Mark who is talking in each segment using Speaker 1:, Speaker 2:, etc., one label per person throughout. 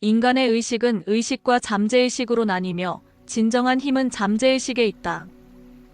Speaker 1: 인간의 의식은 의식과 잠재의식으로 나뉘며 진정한 힘은 잠재의식에 있다.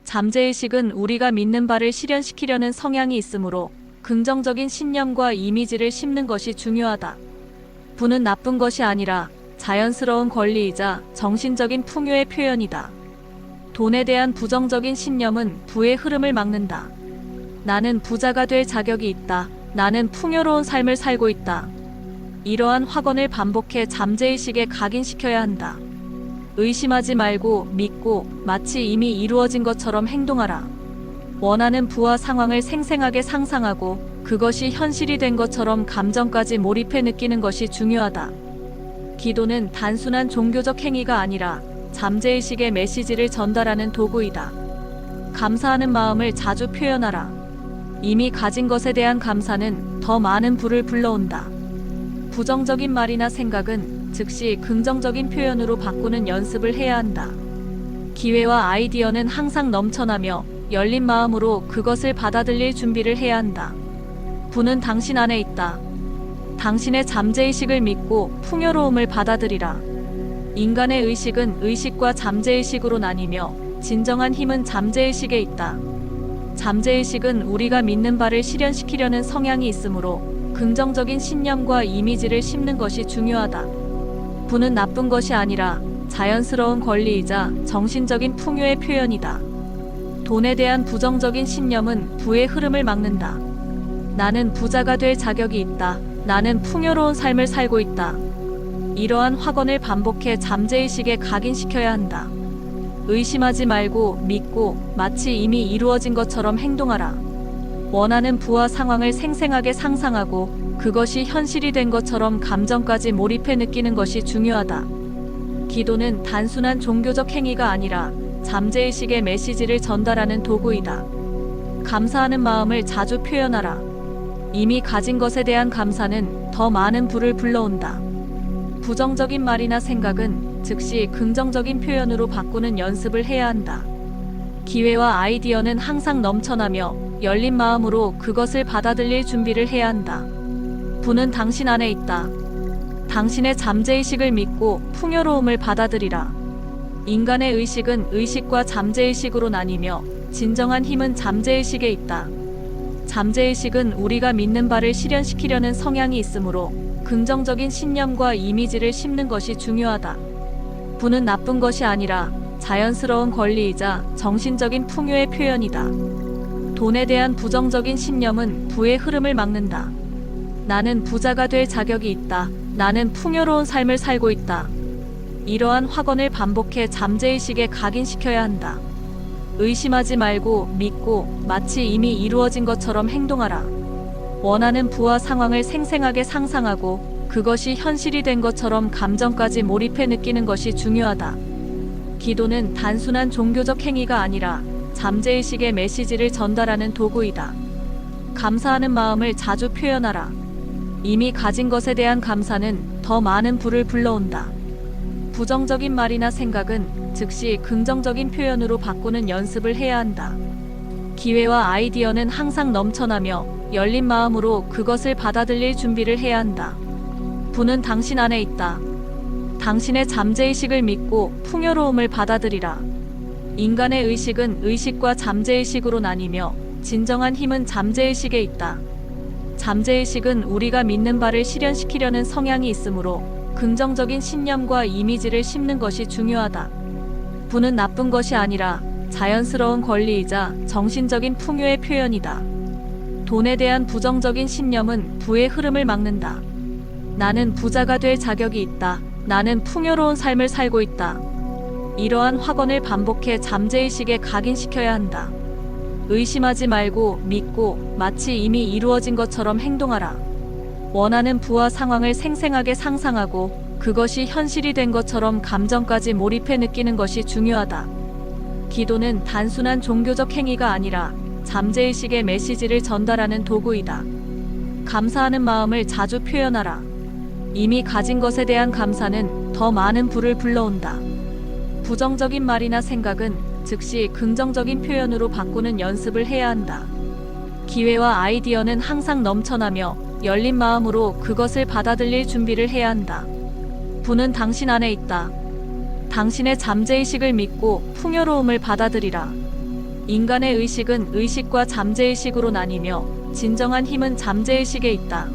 Speaker 1: 잠재의식은 우리가 믿는 바를 실현시키려는 성향이 있으므로 긍정적인 신념과 이미지를 심는 것이 중요하다. 부는 나쁜 것이 아니라 자연스러운 권리이자 정신적인 풍요의 표현이다. 돈에 대한 부정적인 신념은 부의 흐름을 막는다. 나는 부자가 될 자격이 있다. 나는 풍요로운 삶을 살고 있다. 이러한 확언을 반복해 잠재의식에 각인시켜야 한다. 의심하지 말고 믿고 마치 이미 이루어진 것처럼 행동하라. 원하는 부와 상황을 생생하게 상상하고 그것이 현실이 된 것처럼 감정까지 몰입해 느끼는 것이 중요하다. 기도는 단순한 종교적 행위가 아니라 잠재의식의 메시지를 전달하는 도구이다. 감사하는 마음을 자주 표현하라. 이미 가진 것에 대한 감사는 더 많은 부를 불러온다. 부정적인 말이나 생각은 즉시 긍정적인 표현으로 바꾸는 연습을 해야 한다. 기회와 아이디어는 항상 넘쳐나며 열린 마음으로 그것을 받아들일 준비를 해야 한다. 부는 당신 안에 있다. 당신의 잠재의식을 믿고 풍요로움을 받아들이라. 인간의 의식은 의식과 잠재의식으로 나뉘며 진정한 힘은 잠재의식에 있다. 잠재의식은 우리가 믿는 바를 실현시키려는 성향이 있으므로 긍정적인 신념과 이미지를 심는 것이 중요하다. 부는 나쁜 것이 아니라 자연스러운 권리이자 정신적인 풍요의 표현이다. 돈에 대한 부정적인 신념은 부의 흐름을 막는다. 나는 부자가 될 자격이 있다. 나는 풍요로운 삶을 살고 있다. 이러한 확언을 반복해 잠재의식에 각인시켜야 한다. 의심하지 말고 믿고 마치 이미 이루어진 것처럼 행동하라. 원하는 부와 상황을 생생하게 상상하고 그것이 현실이 된 것처럼 감정까지 몰입해 느끼는 것이 중요하다. 기도는 단순한 종교적 행위가 아니라 잠재의식의 메시지를 전달하는 도구이다. 감사하는 마음을 자주 표현하라. 이미 가진 것에 대한 감사는 더 많은 부를 불러온다. 부정적인 말이나 생각은 즉시 긍정적인 표현으로 바꾸는 연습을 해야 한다. 기회와 아이디어는 항상 넘쳐나며 열린 마음으로 그것을 받아들일 준비를 해야 한다. 부는 당신 안에 있다. 당신의 잠재의식을 믿고 풍요로움을 받아들이라. 인간의 의식은 의식과 잠재의식으로 나뉘며 진정한 힘은 잠재의식에 있다. 잠재의식은 우리가 믿는 바를 실현시키려는 성향이 있으므로 긍정적인 신념과 이미지를 심는 것이 중요하다. 부는 나쁜 것이 아니라 자연스러운 권리이자 정신적인 풍요의 표현이다. 돈에 대한 부정적인 신념은 부의 흐름을 막는다. 나는 부자가 될 자격이 있다. 나는 풍요로운 삶을 살고 있다. 이러한 확언을 반복해 잠재의식에 각인시켜야 한다. 의심하지 말고 믿고 마치 이미 이루어진 것처럼 행동하라. 원하는 부와 상황을 생생하게 상상하고 그것이 현실이 된 것처럼 감정까지 몰입해 느끼는 것이 중요하다. 기도는 단순한 종교적 행위가 아니라 잠재의식의 메시지를 전달하는 도구이다. 감사하는 마음을 자주 표현하라. 이미 가진 것에 대한 감사는 더 많은 부를 불러온다. 부정적인 말이나 생각은 즉시 긍정적인 표현으로 바꾸는 연습을 해야 한다. 기회와 아이디어는 항상 넘쳐나며 열린 마음으로 그것을 받아들일 준비를 해야 한다. 부는 당신 안에 있다. 당신의 잠재의식을 믿고 풍요로움을 받아들이라. 인간의 의식은 의식과 잠재의식으로 나뉘며 진정한 힘은 잠재의식에 있다. 잠재의식은 우리가 믿는 바를 실현시키려는 성향이 있으므로 긍정적인 신념과 이미지를 심는 것이 중요하다. 부는 나쁜 것이 아니라 자연스러운 권리이자 정신적인 풍요의 표현이다. 돈에 대한 부정적인 신념은 부의 흐름을 막는다. 나는 부자가 될 자격이 있다. 나는 풍요로운 삶을 살고 있다. 이러한 확언을 반복해 잠재의식에 각인시켜야 한다. 의심하지 말고 믿고 마치 이미 이루어진 것처럼 행동하라. 원하는 부와 상황을 생생하게 상상하고 그것이 현실이 된 것처럼 감정까지 몰입해 느끼는 것이 중요하다. 기도는 단순한 종교적 행위가 아니라 잠재의식의 메시지를 전달하는 도구이다. 감사하는 마음을 자주 표현하라. 이미 가진 것에 대한 감사는 더 많은 부를 불러온다. 부정적인 말이나 생각은 즉시 긍정적인 표현으로 바꾸는 연습을 해야 한다. 기회와 아이디어는 항상 넘쳐나며 열린 마음으로 그것을 받아들일 준비를 해야 한다. 부는 당신 안에 있다. 당신의 잠재의식을 믿고 풍요로움을 받아들이라. 인간의 의식은 의식과 잠재의식으로 나뉘며 진정한 힘은 잠재의식에 있다.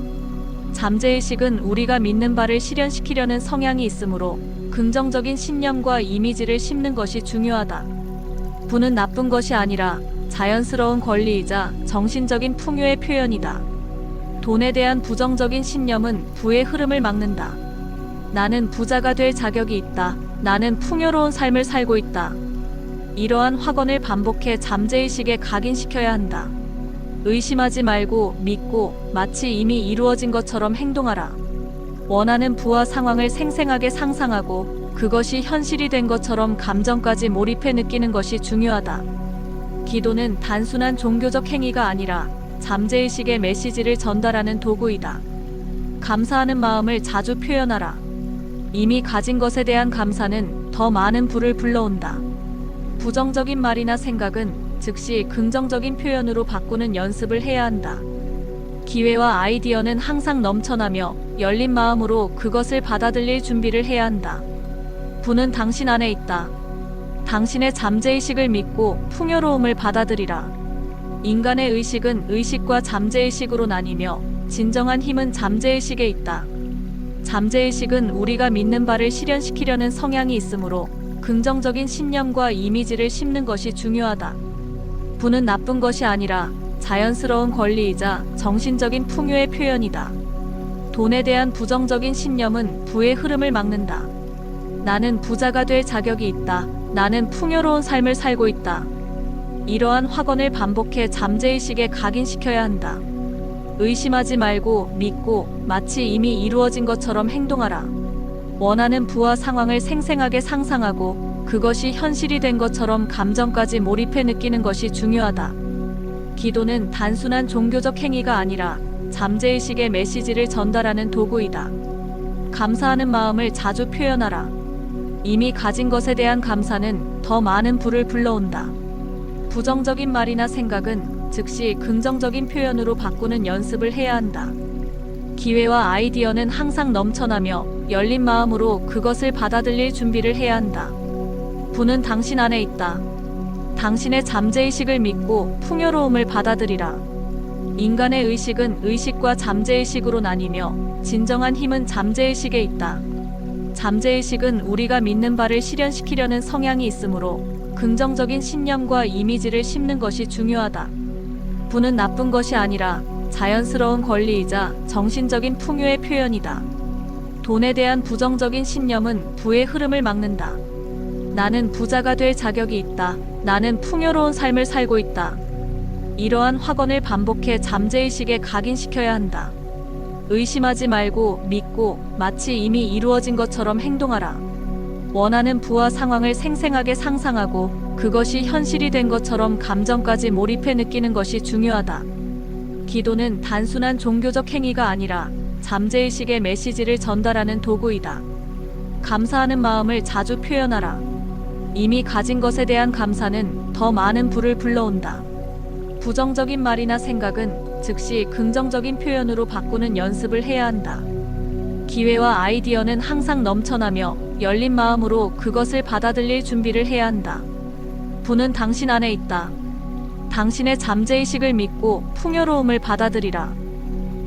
Speaker 1: 잠재의식은 우리가 믿는 바를 실현시키려는 성향이 있으므로 긍정적인 신념과 이미지를 심는 것이 중요하다. 부는 나쁜 것이 아니라 자연스러운 권리이자 정신적인 풍요의 표현이다. 돈에 대한 부정적인 신념은 부의 흐름을 막는다. 나는 부자가 될 자격이 있다. 나는 풍요로운 삶을 살고 있다. 이러한 확언을 반복해 잠재의식에 각인시켜야 한다. 의심하지 말고 믿고 마치 이미 이루어진 것처럼 행동하라. 원하는 부와 상황을 생생하게 상상하고 그것이 현실이 된 것처럼 감정까지 몰입해 느끼는 것이 중요하다. 기도는 단순한 종교적 행위가 아니라 잠재의식의 메시지를 전달하는 도구이다. 감사하는 마음을 자주 표현하라. 이미 가진 것에 대한 감사는 더 많은 부를 불러온다. 부정적인 말이나 생각은 즉시 긍정적인 표현으로 바꾸는 연습을 해야 한다. 기회와 아이디어는 항상 넘쳐나며 열린 마음으로 그것을 받아들일 준비를 해야 한다. 부는 당신 안에 있다. 당신의 잠재의식을 믿고 풍요로움을 받아들이라. 인간의 의식은 의식과 잠재의식으로 나뉘며 진정한 힘은 잠재의식에 있다. 잠재의식은 우리가 믿는 바를 실현시키려는 성향이 있으므로 긍정적인 신념과 이미지를 심는 것이 중요하다. 부는 나쁜 것이 아니라 자연스러운 권리이자 정신적인 풍요의 표현이다. 돈에 대한 부정적인 신념은 부의 흐름을 막는다. 나는 부자가 될 자격이 있다. 나는 풍요로운 삶을 살고 있다. 이러한 확언을 반복해 잠재의식에 각인시켜야 한다. 의심하지 말고 믿고 마치 이미 이루어진 것처럼 행동하라. 원하는 부와 상황을 생생하게 상상하고 그것이 현실이 된 것처럼 감정까지 몰입해 느끼는 것이 중요하다. 기도는 단순한 종교적 행위가 아니라 잠재의식의 메시지를 전달하는 도구이다. 감사하는 마음을 자주 표현하라. 이미 가진 것에 대한 감사는 더 많은 부를 불러온다. 부정적인 말이나 생각은 즉시 긍정적인 표현으로 바꾸는 연습을 해야 한다. 기회와 아이디어는 항상 넘쳐나며 열린 마음으로 그것을 받아들일 준비를 해야 한다. 부는 당신 안에 있다. 당신의 잠재의식을 믿고 풍요로움을 받아들이라. 인간의 의식은 의식과 잠재의식으로 나뉘며 진정한 힘은 잠재의식에 있다. 잠재의식은 우리가 믿는 바를 실현시키려는 성향이 있으므로 긍정적인 신념과 이미지를 심는 것이 중요하다. 부는 나쁜 것이 아니라 자연스러운 권리이자 정신적인 풍요의 표현이다. 돈에 대한 부정적인 신념은 부의 흐름을 막는다. 나는 부자가 될 자격이 있다. 나는 풍요로운 삶을 살고 있다. 이러한 확언을 반복해 잠재의식에 각인시켜야 한다. 의심하지 말고 믿고 마치 이미 이루어진 것처럼 행동하라. 원하는 부와 상황을 생생하게 상상하고 그것이 현실이 된 것처럼 감정까지 몰입해 느끼는 것이 중요하다. 기도는 단순한 종교적 행위가 아니라 잠재의식의 메시지를 전달하는 도구이다. 감사하는 마음을 자주 표현하라. 이미 가진 것에 대한 감사는 더 많은 부를 불러온다. 부정적인 말이나 생각은 즉시 긍정적인 표현으로 바꾸는 연습을 해야 한다. 기회와 아이디어는 항상 넘쳐나며 열린 마음으로 그것을 받아들일 준비를 해야 한다. 부는 당신 안에 있다. 당신의 잠재의식을 믿고 풍요로움을 받아들이라.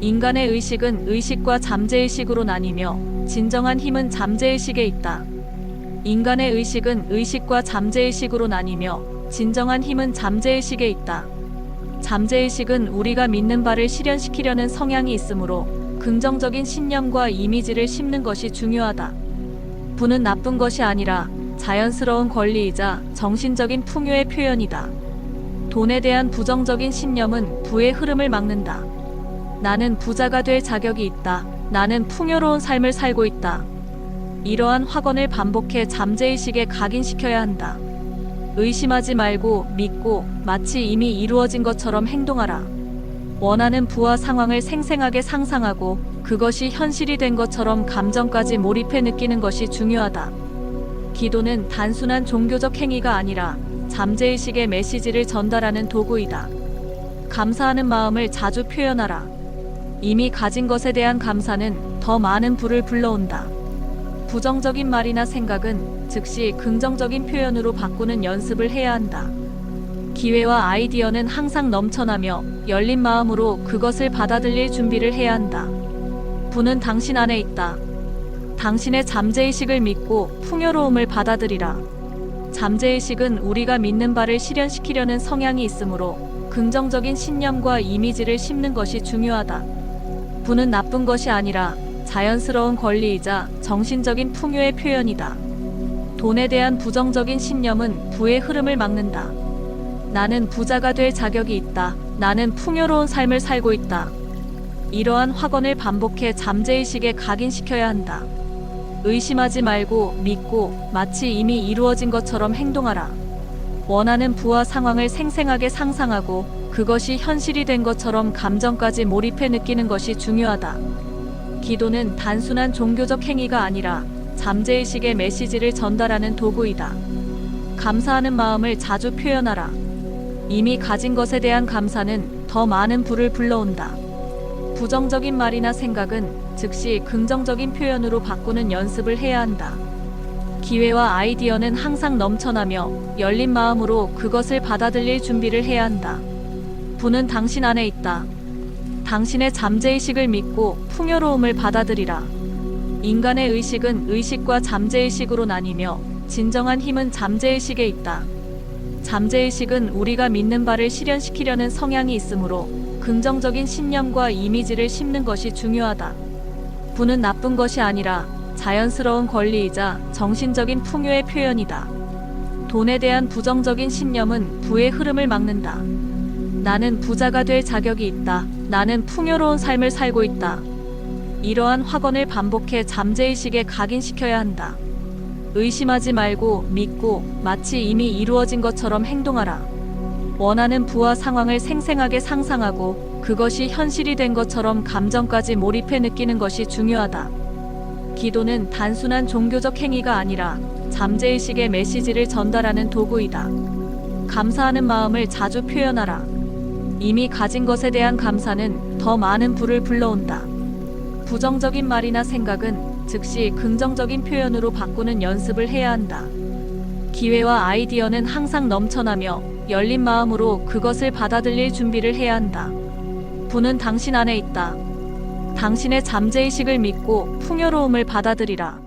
Speaker 1: 인간의 의식은 의식과 잠재의식으로 나뉘며 진정한 힘은 잠재의식에 있다. 인간의 의식은 의식과 잠재의식으로 나뉘며 진정한 힘은 잠재의식에 있다. 잠재의식은 우리가 믿는 바를 실현시키려는 성향이 있으므로 긍정적인 신념과 이미지를 심는 것이 중요하다. 부는 나쁜 것이 아니라 자연스러운 권리이자 정신적인 풍요의 표현이다. 돈에 대한 부정적인 신념은 부의 흐름을 막는다. 나는 부자가 될 자격이 있다. 나는 풍요로운 삶을 살고 있다. 이러한 확언을 반복해 잠재의식에 각인시켜야 한다. 의심하지 말고 믿고 마치 이미 이루어진 것처럼 행동하라. 원하는 부와 상황을 생생하게 상상하고 그것이 현실이 된 것처럼 감정까지 몰입해 느끼는 것이 중요하다. 기도는 단순한 종교적 행위가 아니라 잠재의식의 메시지를 전달하는 도구이다. 감사하는 마음을 자주 표현하라. 이미 가진 것에 대한 감사는 더 많은 부를 불러온다. 부정적인 말이나 생각은 즉시 긍정적인 표현으로 바꾸는 연습을 해야 한다. 기회와 아이디어는 항상 넘쳐나며 열린 마음으로 그것을 받아들일 준비를 해야 한다. 부는 당신 안에 있다. 당신의 잠재의식을 믿고 풍요로움을 받아들이라. 잠재의식은 우리가 믿는 바를 실현시키려는 성향이 있으므로 긍정적인 신념과 이미지를 심는 것이 중요하다. 부는 나쁜 것이 아니라 자연스러운 권리이자 정신적인 풍요의 표현이다. 돈에 대한 부정적인 신념은 부의 흐름을 막는다. 나는 부자가 될 자격이 있다. 나는 풍요로운 삶을 살고 있다. 이러한 확언을 반복해 잠재의식에 각인시켜야 한다. 의심하지 말고 믿고 마치 이미 이루어진 것처럼 행동하라. 원하는 부와 상황을 생생하게 상상하고 그것이 현실이 된 것처럼 감정까지 몰입해 느끼는 것이 중요하다. 기도는 단순한 종교적 행위가 아니라 잠재의식의 메시지를 전달하는 도구이다. 감사하는 마음을 자주 표현하라. 이미 가진 것에 대한 감사는 더 많은 부를 불러온다. 부정적인 말이나 생각은 즉시 긍정적인 표현으로 바꾸는 연습을 해야 한다. 기회와 아이디어는 항상 넘쳐나며 열린 마음으로 그것을 받아들일 준비를 해야 한다. 부는 당신 안에 있다. 당신의 잠재의식을 믿고 풍요로움을 받아들이라. 인간의 의식은 의식과 잠재의식으로 나뉘며 진정한 힘은 잠재의식에 있다. 잠재의식은 우리가 믿는 바를 실현시키려는 성향이 있으므로 긍정적인 신념과 이미지를 심는 것이 중요하다. 부는 나쁜 것이 아니라 자연스러운 권리이자 정신적인 풍요의 표현이다. 돈에 대한 부정적인 신념은 부의 흐름을 막는다. 나는 부자가 될 자격이 있다. 나는 풍요로운 삶을 살고 있다. 이러한 확언을 반복해 잠재의식에 각인시켜야 한다. 의심하지 말고 믿고 마치 이미 이루어진 것처럼 행동하라. 원하는 부와 상황을 생생하게 상상하고 그것이 현실이 된 것처럼 감정까지 몰입해 느끼는 것이 중요하다. 기도는 단순한 종교적 행위가 아니라 잠재의식의 메시지를 전달하는 도구이다. 감사하는 마음을 자주 표현하라. 이미 가진 것에 대한 감사는 더 많은 부를 불러온다. 부정적인 말이나 생각은 즉시 긍정적인 표현으로 바꾸는 연습을 해야 한다. 기회와 아이디어는 항상 넘쳐나며 열린 마음으로 그것을 받아들일 준비를 해야 한다. 부는 당신 안에 있다. 당신의 잠재의식을 믿고 풍요로움을 받아들이라.